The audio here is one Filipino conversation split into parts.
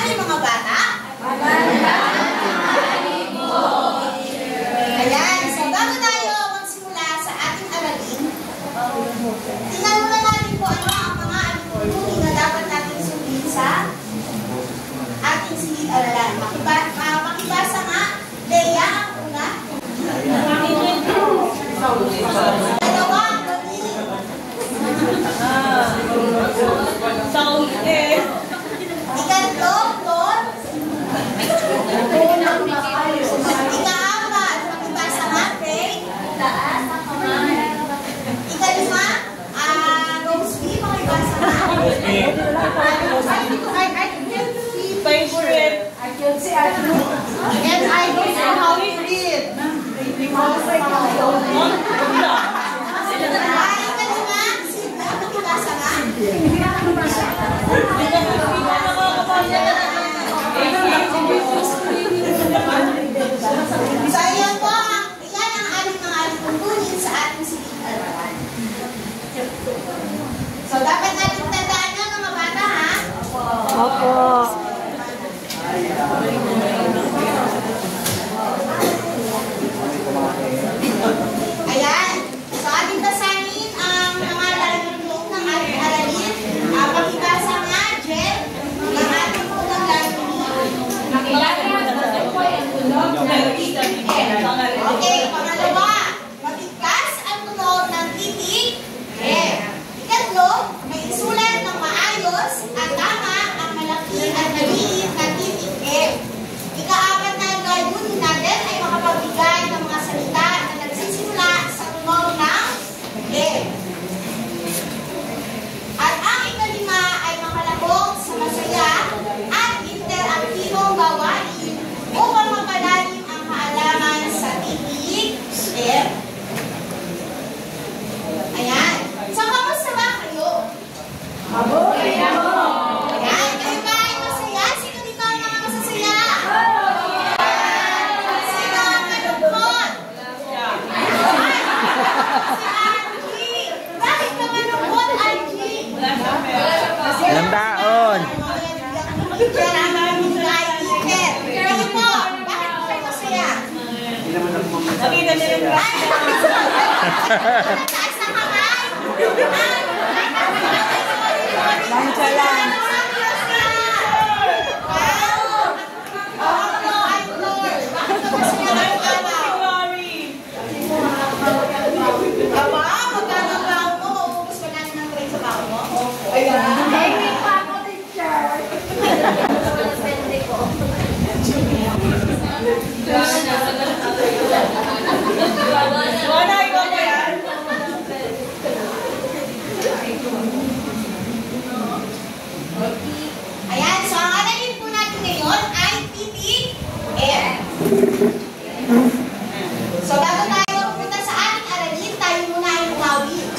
Magandang mga bata? Ayan, so bago tayo magsimula sa ating aralin, tingnan muna natin po ano ang mga alituntunin na dapat natin sundin sa ating silid-aralan. Makibasa nga, Leia ang una. Dalawa, ikatlo, Lord. Ika-apat, makibasa nga, Faye. Ika-lima, Rosie, makibasa nga. Favorite. I can see I do. And I don't know how to read. Because I don't know. Ika-lima, Sita, makibasa nga. So, ayan po, yan ang ating mga alituntunin sa ating silid-aralan. So, dapat natin tandaan yan mga bata, ha? Opo. Ayan. So, ating basahin ang mga lalunod ng ating aralin. Pakibasa nga, Jen, ng ating unang lalunod. Okay, pangalawa, mabigkas ang tunog ng titik, F. Ikatlo, may isulat ng maayos at tama ang malaki at maliit na titik, F. Ika-apat na layunin natin ay makapagbigay ng mga salita na nagsisimula sa tunog ng F. At ang ikalima ay makalahok sa masaya at interaktibong gawain upang mapalalim ang kaalaman sa titik, F. Ayan. So, kamusta ba kayo? Ayan. Kayo ba ay masaya? Sino dito ang mga masasaya? Sino ang malungkot? Si Angie. Bakit ka malungkot, Angie? Ilang taon? Kayo po, bakit po kayo masaya? Nakita niyo yung Taas ang kamay? Lancha lang. Hey, Papa teacher. Wala, ikaw ba yan? Ayan, so ang aralin po natin ngayon ay titik F. So bago tayo pupunta sa ating aralin, tayo muna ay umawit.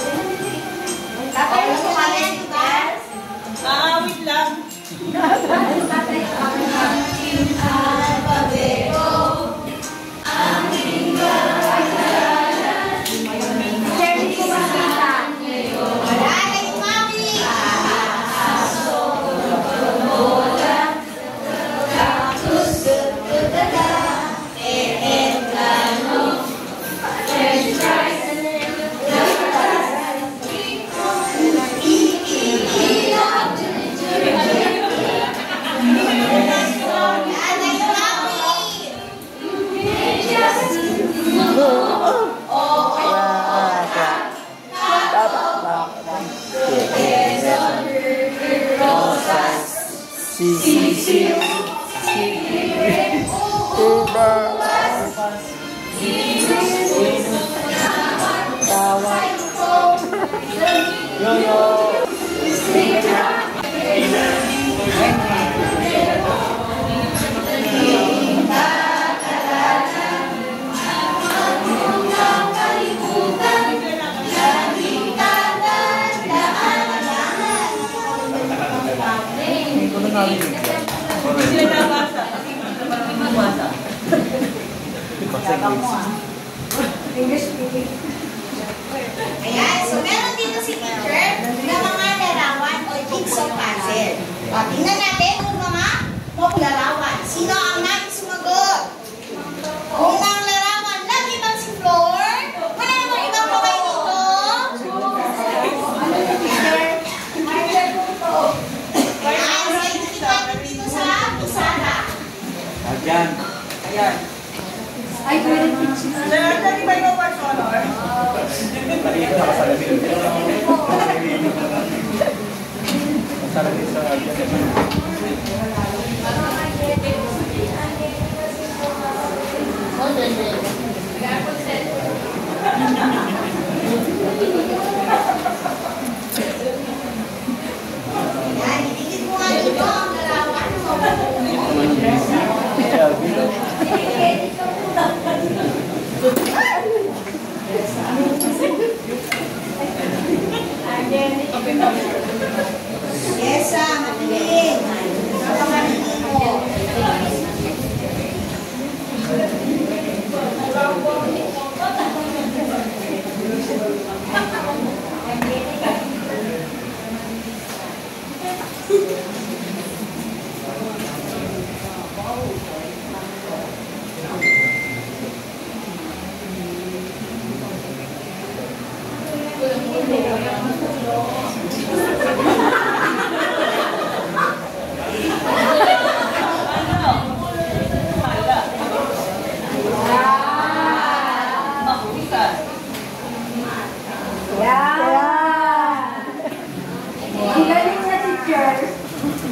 Tatay mo sa kanya, diba? Wait lang. Wala na yung umawit. Sila nabasa. Nabasa. English speaking. Ayan, so meron dito si teacher na mga larawan o jigsaw puzzle. O, tingnan natin kung mga mong larawan. Sino ang nais sumagot? Unang larawan. Lagi bang si Flor? Wala namang ibang kamay dito? Ayan, so identify dito sa Isara. Ayan. Ayan. Lagi ba yung one color? Ayan, idikit mo nga dito ang larawan mo. Yes, matiling. Napakaliling mo.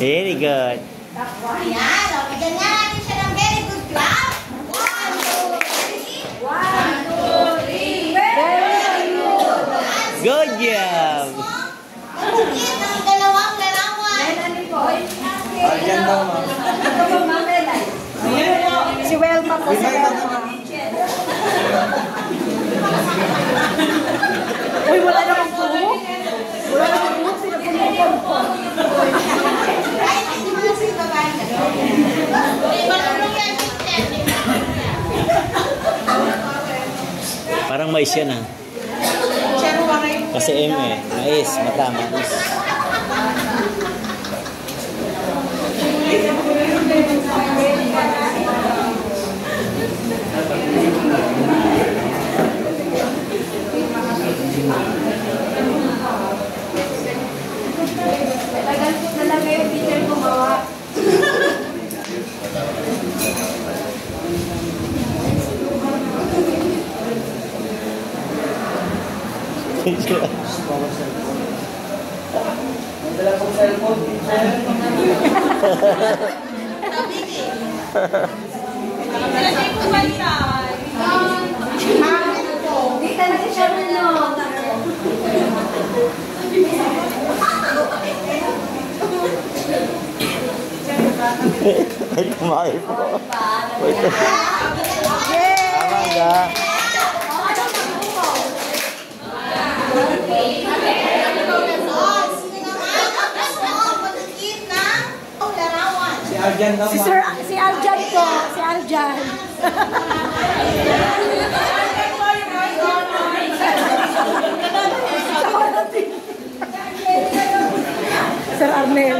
Very good. Ayan, o, bigyan nga natin siya ng very good clap. 1, 2, 3. Very good. Good job. Pagkikit ng dalawang larawan. Ayan daw, ma'am. Si Welma po, si Welma. Uy, wala namang buhok. Wala namang buhok, sila po. Kahit hindi mo na sila babae na. Eh, marunong yan, Victor. Parang mais yan ah. Kasi M eh. Mais, mata, mais. Talagang talaga yung teacher gumawa. Lagi ko banta. Hindi talaga siya Ay, kumain po. Wait. Tama ka. Si Arjan daw, ma'am. Si Aljan po. Si Aljan. Sir Arnel.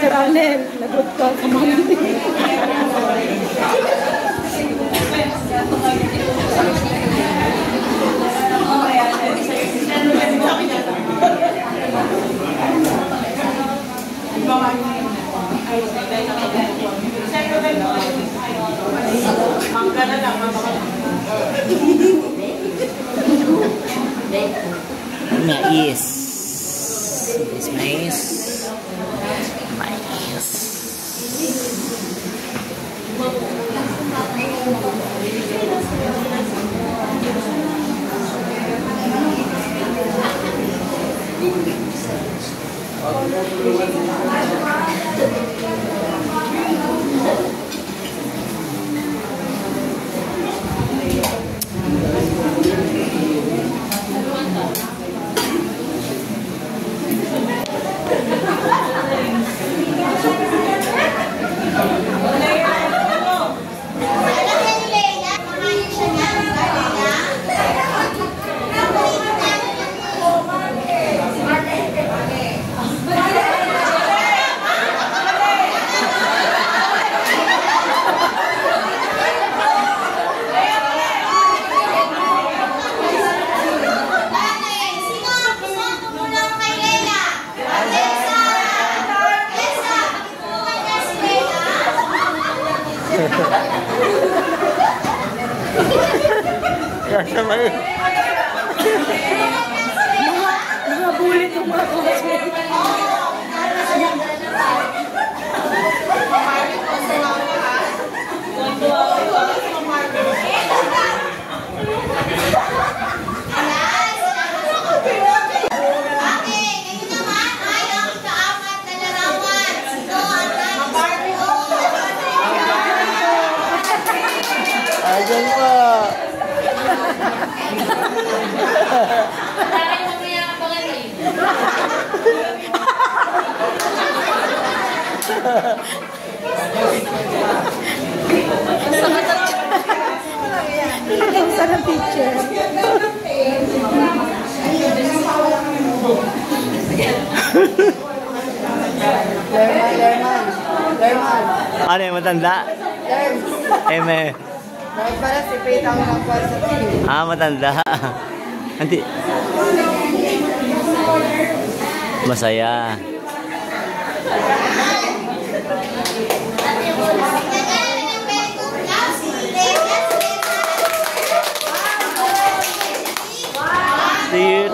Sir Arnel. Lagot ko. Kamanti. Mangga na lang, Mais. This mais. Mais. Mga bulit yung mga classmates. Ayan po. Ang sarap picture. Lerman. Ano yung matanda? Eme. Para si Pete ang nagpapal sa TV. Matanda. Nanti. Masaya. Very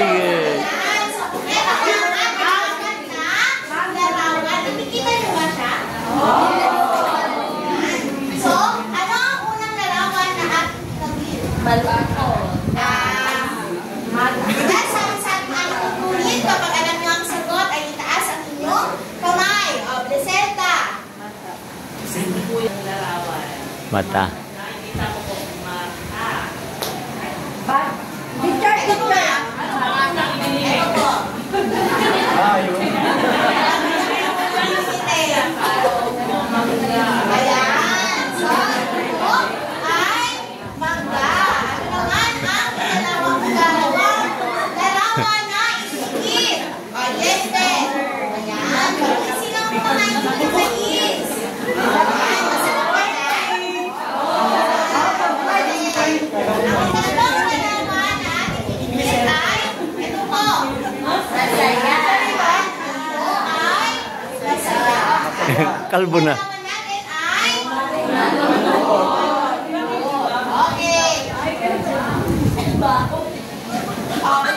good. So, ano ang unang larawan na ating nabili? Ang tutulit kapag alam nyo ang sagot ay itaas ang inyong kamay. O, presenta. Mata. Ito po ba? Ito po. Ayan. So, ito ay mangga. Ano naman ang larawan na isikip? O, yes, then. Ayan. Sino ang kumain ng mais? Ayan. Masarap ba yan? Ang dalawang larawan na ating isikip ay ito po. Masaya. Ito ay masaya. Kalbo na. Okay.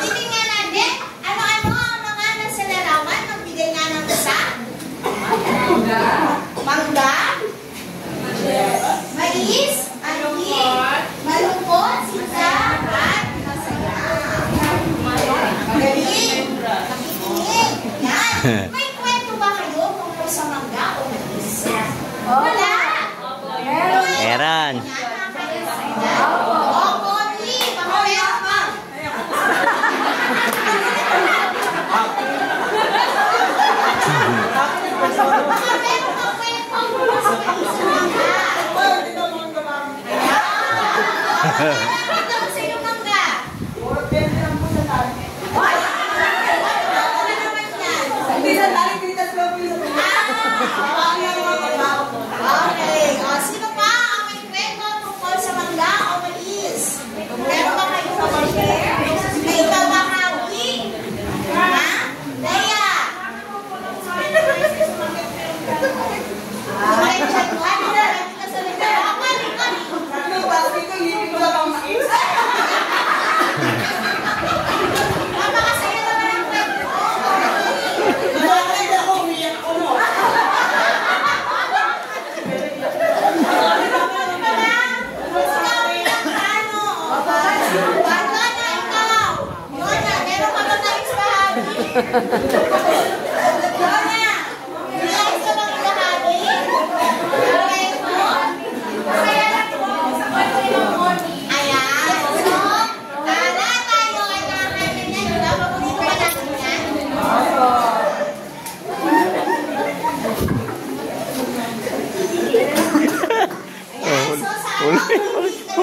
Titingnan natin, ano-ano ang mga nasa larawan ng bigay nga ng isa? Mangga, mais, malungkot, sisa, at masaya. Magaling. Nakikinig. Yan. May kwento ba kayo tungkol sa mangga o mais? Wala. Meron. Okay. Sino pa ang may kwento tungkol sa mangga o mais? Meron ba kayo pa-share? May kabahagi? Ha? Daya? Napakasaya naman ang kwento.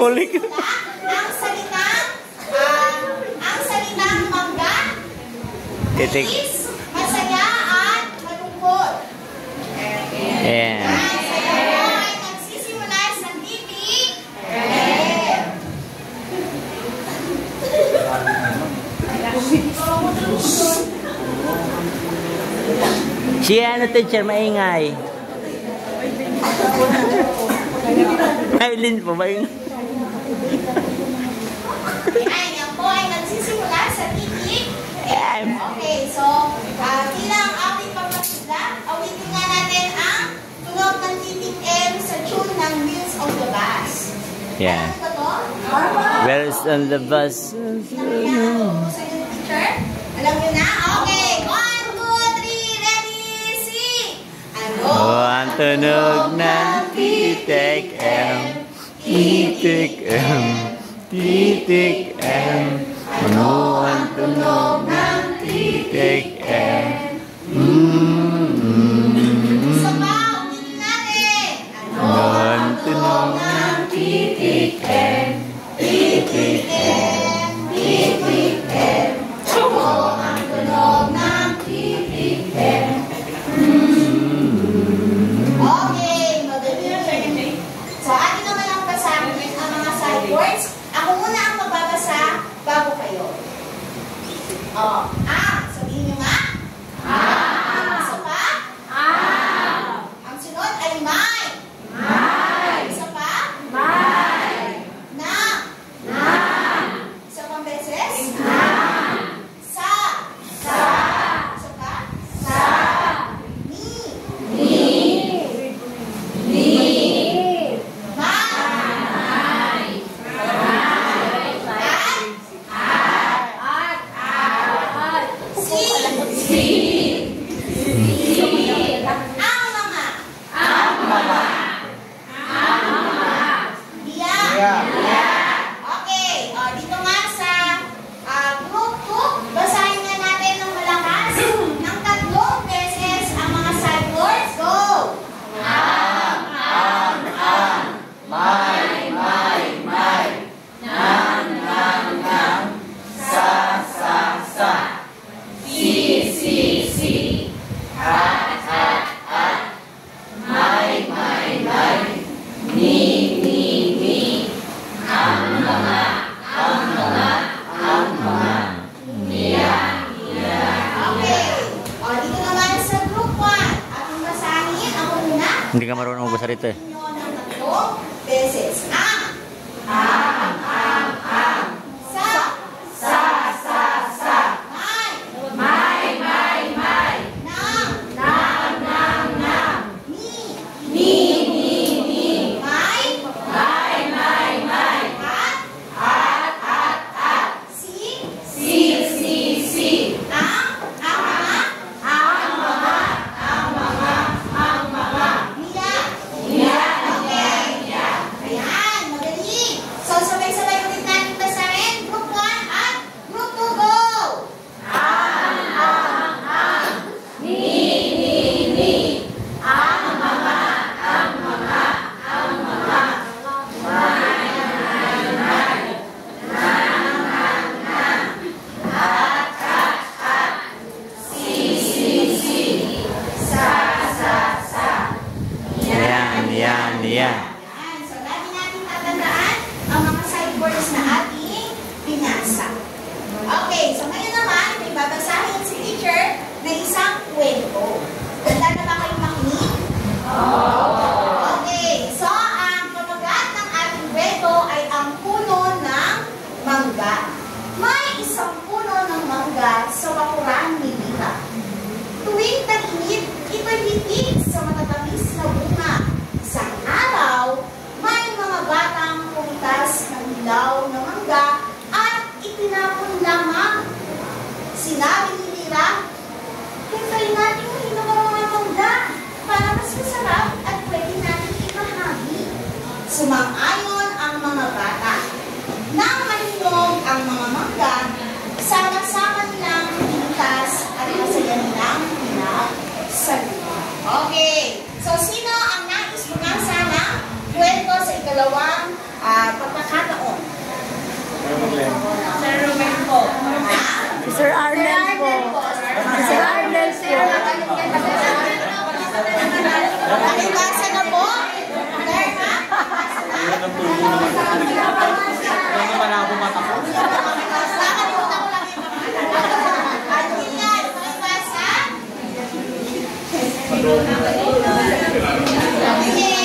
Huli ka. Ang salitang mangga, Titik. is masaya at malungkot. Ayan. Ang saya mo ay nagsisimula sa titik. Si ano, teacher, maingay. Aileen pa ba yun? Ayan, yan po ay nagsisimula sa titik M. Okay, so bilang ating pagpasigla, awitin nga natin ang tunog ng titik M sa tune ng Wheels on the Bus. Yeah. Ano ba to? Where's on the bus? Sa yung teacher? Alam nyo na? Okay, 1, 2, 3, ready, sing! Ano? Ang tunog ng titik M. Titik M. Titik M. Ano ang tunog ng titik M? Isa pa, ulitin natin. Ano ang tunog ng titik M? Titik M. Titik M. Ano ang tunog ng titik M? Okay, madali. So, atin naman ang basahin ang mga side words. Ako muna ang magbabasa bago kayo. Sabihin nyo nga. Isa pa? Ang sunod ay may. Isa pa? Na. Isa pang beses? Sa. Isa pa? Okay, dito nga sa group 2, basahin nga natin ng malakas ng 3 beses ang mga side words. Go! Okay, dito naman sa group 1, ating basahin. Ako muna. Hindi ka marunong magbasa rito eh. Nyo ng 3 beses. Sa. May. Nang. Ni. May. At. Si. Ang mga. Niya. Okay. Ayan, magaling. So, sabay-sabay ulit natin basahin. Group 1 at Group 2, go! Yan. Ayan. So, lagi natin tatandaan ang mga side words na ating binasa. Okay, so ngayon naman, may babasahin si teacher na isang kwento. Handa na ba kayong makinig? Okay, so ang pamagat ng ating kwento ay ang puno ng mangga. May isang puno ng mangga sa bakuran ni Lita. Tuwing tag-init, ito'y hitig sa matatamis na bunga. Isang araw, may mga batang pumitas ng hilaw na mangga at itinapon lamang. Sinabi ni Lita, hintayin natin yung hinawang mga mangga para mas masarap at pwede natin ipahagi. Sumang-ayon ang mga bata. Nang mahinog ang mga mangga, sama-sama nilang pinitas at masaya nilang pinagsaluhan. Okay, so sino ang nais bumasa ng kwento sa ikalawang pagkakataon? Sir Ruben po. Sir Arnel po. Sir Arnel po. Nakibasa na po? Lerma? Ano naman ako matakot? Nakalimutan ko lang yung mga Antilan, nakibasa? Okay.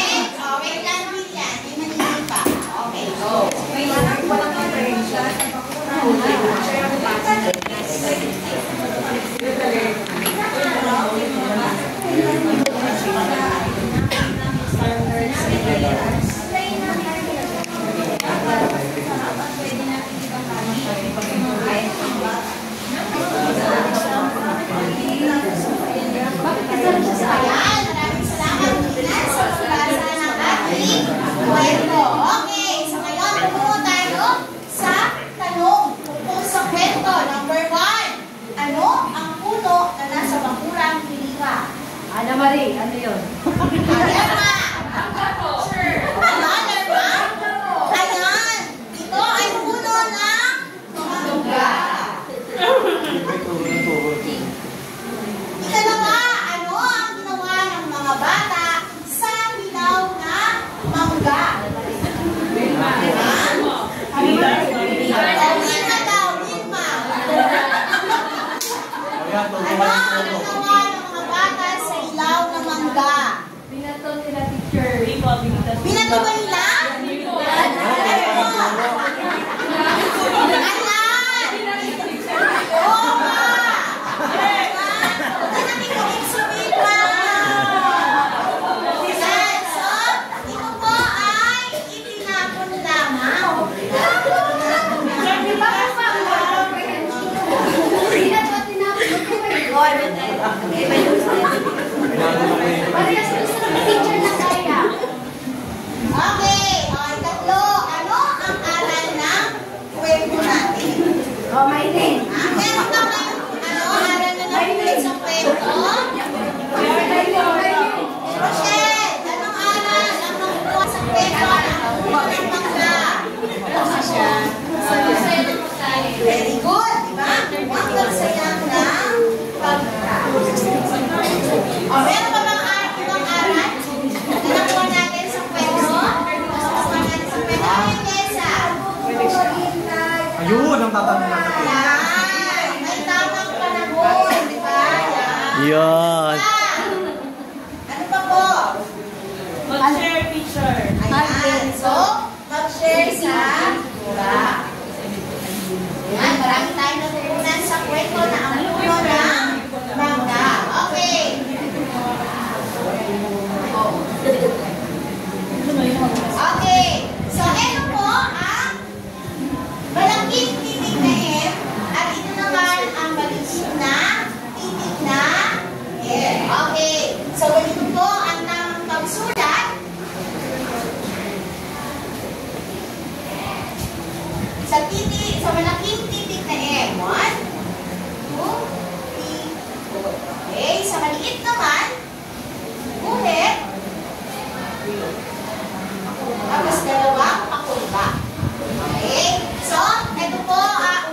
yun? Lerma. Ano, Lerma? Ayan. Ito ay puno ng mangga. Ikalawa, ano ang ginawa ng mga bata sa hilaw na mangga? Wilma daw, Wilma. Ano ang ginawa ng mga bata sa hilaw na mangga? Binato nila teacher. Binato ba nila? Oo nga! Nakikinig si Wilma. Yan. So, ito po ay itinapon lamang. Okay, tatlo. Ano ang aral ng kwento natin? Meron ka kayong aral na nakulit sa kwento? Rochelle, anong aral ang nakuha sa kwento ng ng mangga? Very good, di ba? Huwag magsayang ng pagka. Meron pa bang ibang aral na nakuha natin sa kwento? Nakuha natin sa kwento. Ano yung Jessa? Ayun, ang tatanong natin. Yan! May tamang panahon, di ba? Yan. Yun. Ano pa po? Mag-share picture. Ayan. So, mag-share sa mura. Ayan, marami tayong natutunan sa kwento na ang puno ng mangga. Okay. Okay. So, ito po ang malaking titig na M at ito naman ang maliit na titig na M. Okay. So, ganito po ang tamang pagsulat. Sa malaking titig na M. 1, 2, 3, 4. Okay. Sa maliit naman, ulit. Tapos dalawang pakulba. Okay? So, ito po,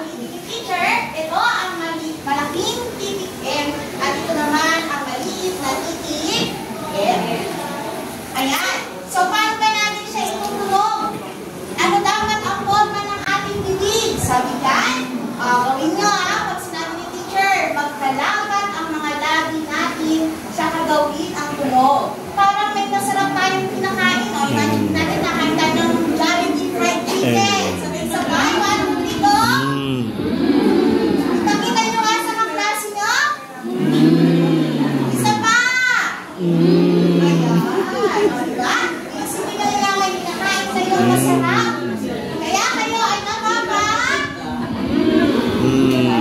ulitin ni teacher. Ito ang malaking titig M. At ito naman ang maliit na titig M. Ayan. So, paano ba natin siya itutulong? Ano dapat ang forma ng ating bibig? Sabihan? Gawin nyo pag sinabi ni teacher, magkalaban ang mga labi natin sa kagawin ang tunog. Parang may masarap tayong kinakain. Imagine natin nakain tayo ng Jollibee fried chicken. Sabay-sabay, paano dito? Nakita nyo nga sa kaklase nyo? Isa pa! Ayan. Diba? Isipin nyo lang may kinakain sa'yo masarap. Kaya kayo ay nakaka?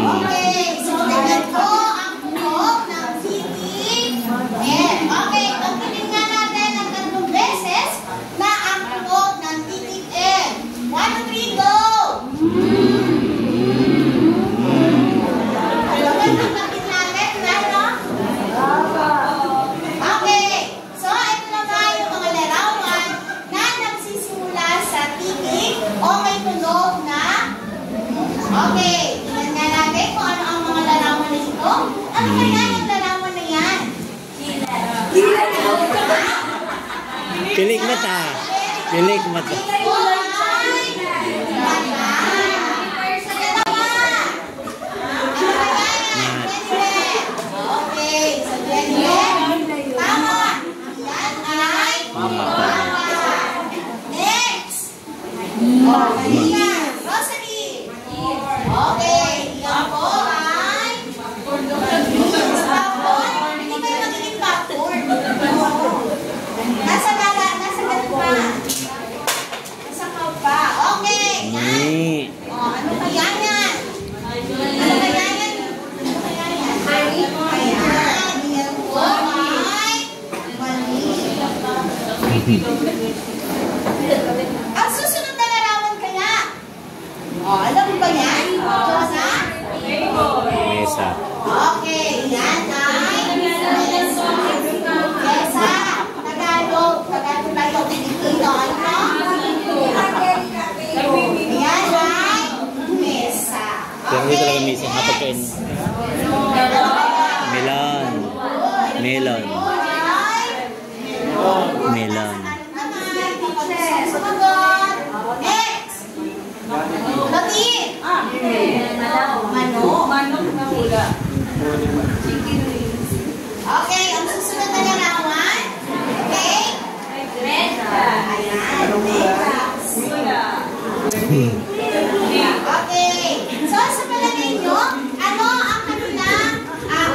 Okay. So, tignan ko ang tunog ng titig M. Okay. Pagkitin nga natin ang 3 beses na ang tunog ng titig M. 1, 2, 3, go! Pagkitin natin, no? Okay. So, ito na nga yung mga larawan na nagsisimula sa titig o may tunog na. Okay. Tingnan nga natin kung ano ang mga larawan na ito. Ano kaya yung larawan na yan? Pilik mata. Pilik mata. Okay. So, tama. Yan ay mapa. Next. Maria. Rosalie. Okay. Yan po ay popcorn. Hindi kayo magiging popcorn. Nasa ganun pa. Nasa kao pa. Okay. Yan. Ano kaya yan? Ano kaya yan? Ano kaya yan? Ayan. Yan po ay mali. Ang susunod na larawan kaya? Alam mo ba yan? Josa? Mesa. Okay. Yan ay Jessa. Melon. Sumagot. Next. Loti. Mano. Manok na hula. Okay, ang susunod na larawan. Okay? Ayan. Okay. So, sa palagay nyo, ano ang kanilang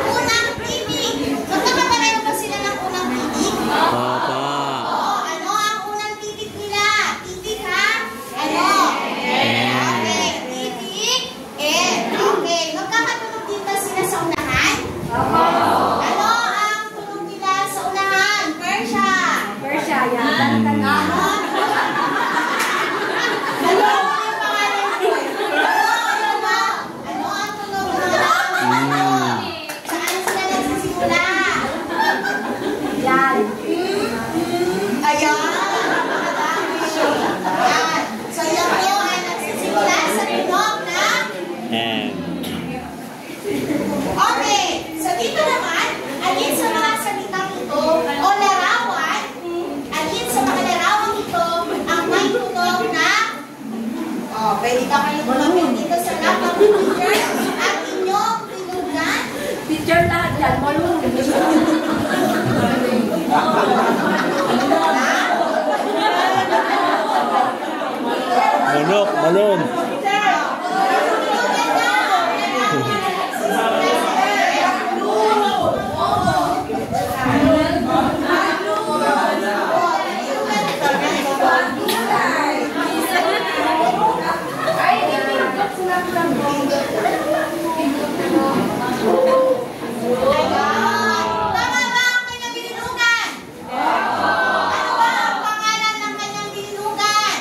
unang titig? Magkakapareho ba sila ng unang titig? Papa. Oo. Ano ang unang titig nila? Titig ha? Ano? Okay. Titig. Okay. Magkakatunog din ba sila sa unahan? Ano ang tunog nila sa unahan? Persia. yan. Ano ang pangalan ko? Ano ang tunog nila? Saan sila nagsisimula? Yan. Ayan. Ayan. So, yan po ay nagsisimula sa tunog na. Okay. So, dito naman, alin sa mga salitang ito o larawan, alin sa mga larawang ito ang may tunog na pwede ka kayo tumapit dito sa laptop ni teacher at inyong tinugan. Teacher lahat yan. Malung. Manok, balon. Tama ba ang kanyang bilinugan? Ano ba ang pangalan ng kanyang bilinugan?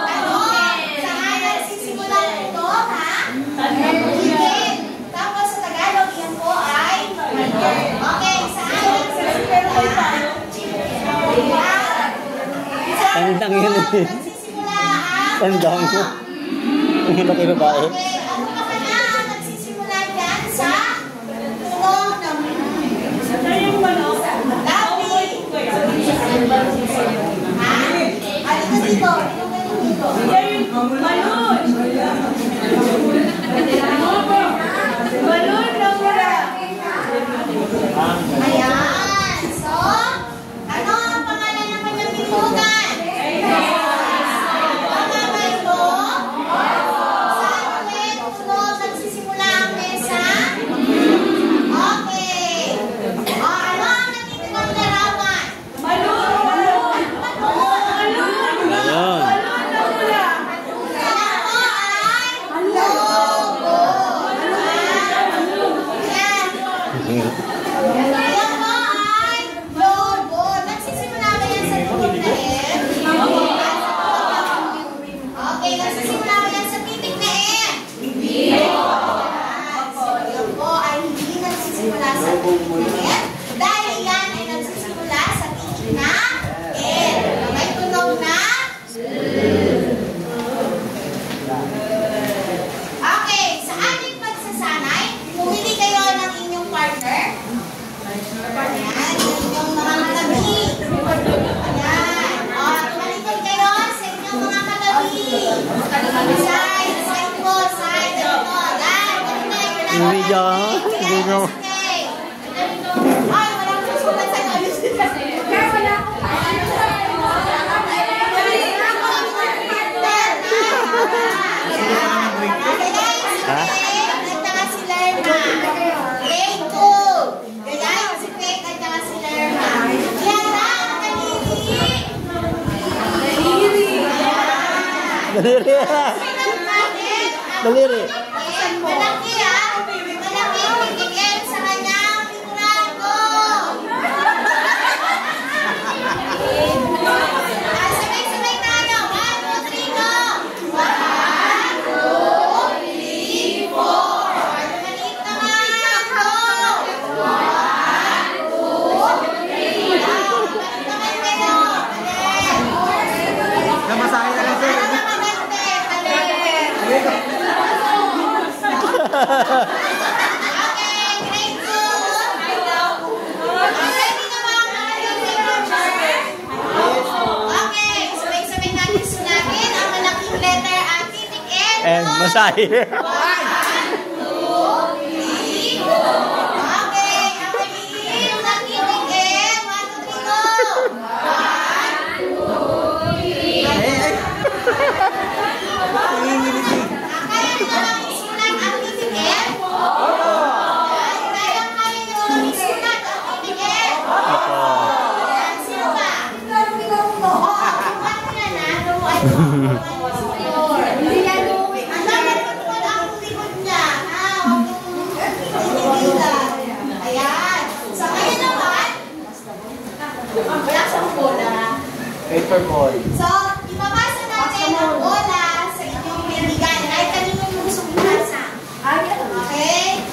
Ano? Saan nagsisimula ito, ha? Chicken. Tapos sa Tagalog, yan po ay okay, saan nagsisimula? Tandang yun. Nagsisimula ang Tandang ko. Ang laki babae. okay, ano pa ka na nagsisimula dyan sa tunog ng labi? Ha? Halika dito. Dito. Ayan. So, ano ang pangalan ng kanyang binugan? Tama ba ito? Saan ulit tunog nagsisimula ang mesa? Okay. O, ano ang natitigang larawan? Balon. Yan po ay lobo. Nagsisimula ba yan sa tunog na M? Okay, nagsisimula ba yan sa titik na M? Hindi. So, yan po ay hindi nagsisimula sa titik na M. Dahil yan ay nagsisimula sa titik na M. May tunog na okay, sa ating pagsasanay, pumili kayo ng inyong partner. Ayan, inyong mga katabi. Ayan. O, tumalikod kayo sa inyong mga katabi. Side, side po, side. Ito, ayan. Hindi dyan. Hindi nyo. Ay, walang susulat sa ayos nila. Kaya wala akong Ha? Nagtaka si Lerma. Grade 2. Gayahin si Faith at saka si Lerma. Clara, daliri. Daliri. Daliri. Malaki ha. Malaki yung titigil sa kanyang litrato. Sabay-sabay tayo. 1, 2, 3, go. 1, 2, 3, 4. Maliit naman. Go. 1, 2, 3. Maliit naman kayo. Maliit. Namasahe na lang sir. Ano maganda? Maliit. M. Masay. Okay, ang maliit na titik M. 1, 2, 3, go! Kaya nyo lang isulat ang titik M? Kaya nyo lang isulat ang titik M? Ayan, sino ba? Bukan mo na na. Hindi yan uwi. Ang dapat mo ang likod niya. Ayan. So, ngayon naman, wala siyang bola. Paper ball. So, ipapasa natin ang bola sa inyong kaibigan. Kahit kanino yung gusto mong ipasa. Okay?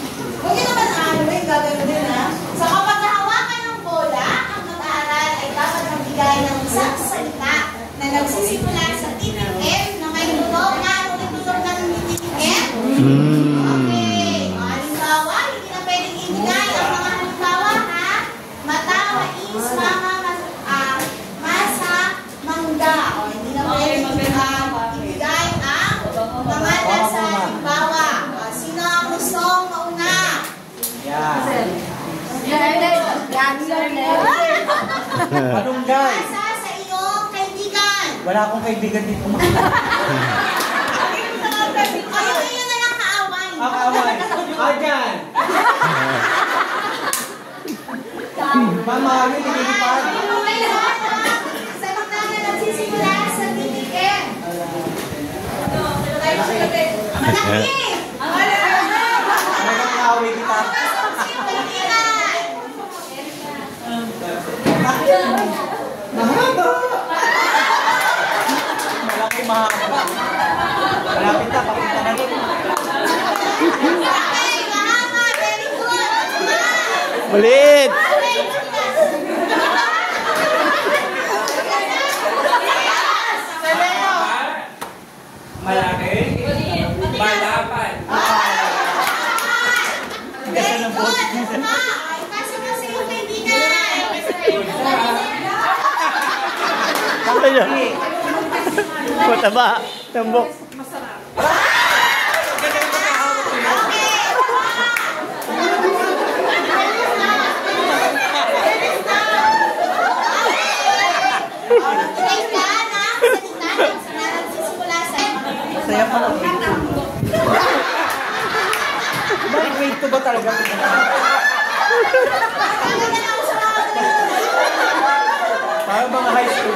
Huwag nyo naman aanuin, gagawin din ha. So, kapag nahawakan ng bola, ang mag-aaral ay dapat magbigay ng isang salita na nagsisimula sa titik M na may tunog na tunog ng titik M. Okay. Halimbawa, hindi na pwedeng ibigay ang mga halimbawa ha. Mata, mais, mama, masa, mangga. O, hindi na pwedeng ibigay ang mga nasa halimbawa. O, sino ang gustong mauna? Yan. Malunggay. Masa sa iyong kaibigan. Wala akong kaibigan dito. Ayaw nyo na lang kaaway. Akaway. Ayan. Mama, kami nililipad. Sa mga na nagsisimula sa titik M. Malaki! Talagang kaaway kita. Malaki mahaba. Malapit na, pakita na rin. Okay, mahaba. Very good. Malit. Malaki. Malapan. Very good. Kasi mo sa iyong kaibigan. Ano yun? Mataba. Tambok. Saya pala. Grade 2 ba talaga? Parang mga high school.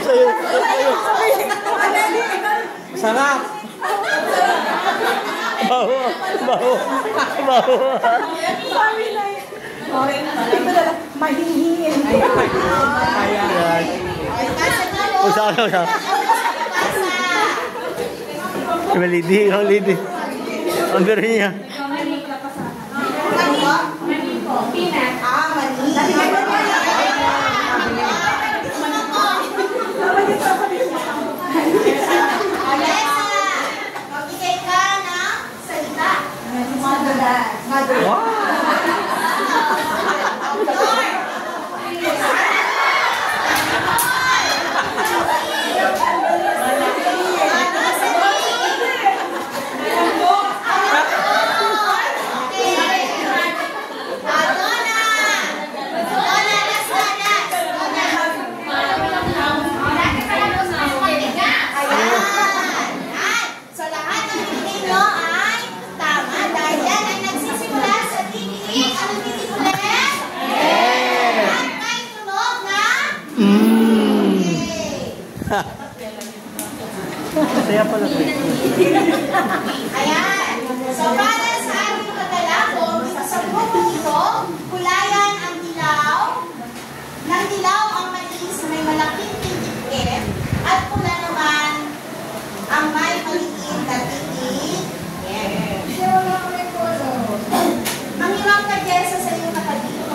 Sa'yo. Sa'yo. Sarap. Baho. Baho. Baho. Mahihingin. Ayan. Usaha na usaha. Malidi. Ang lidi. Ang gano'n niya. Magbigay ka ng salita. So lahat ng bibigay nyo ay tama dahil yan ay nagsisimula sa titik. Anong titik ulit? At may tunog na? Saya pala. Ayan. So para sa ating paglalakong, sa grupong ito, kulayan ang dilaw. Ng dilaw ang mais na may malaking titik M. At pula naman ang may maliit na titik M. Manghiram ka, Jessa, sa iyong nakadito.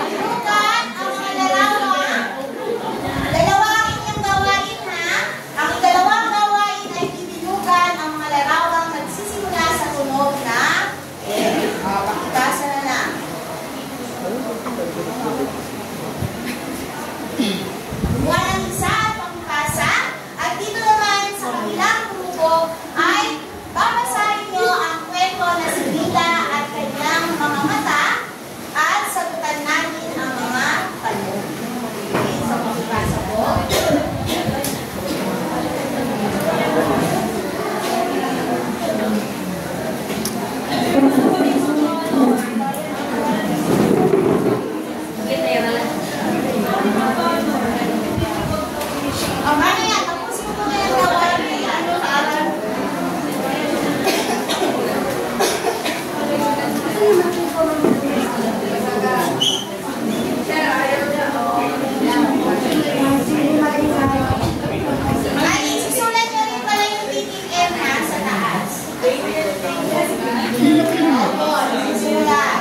Inukat ang mga larawan. Dalawa ang inyong gawain, ha? Ang dalawang gawain ay ibinuga Opo, nagsusulat.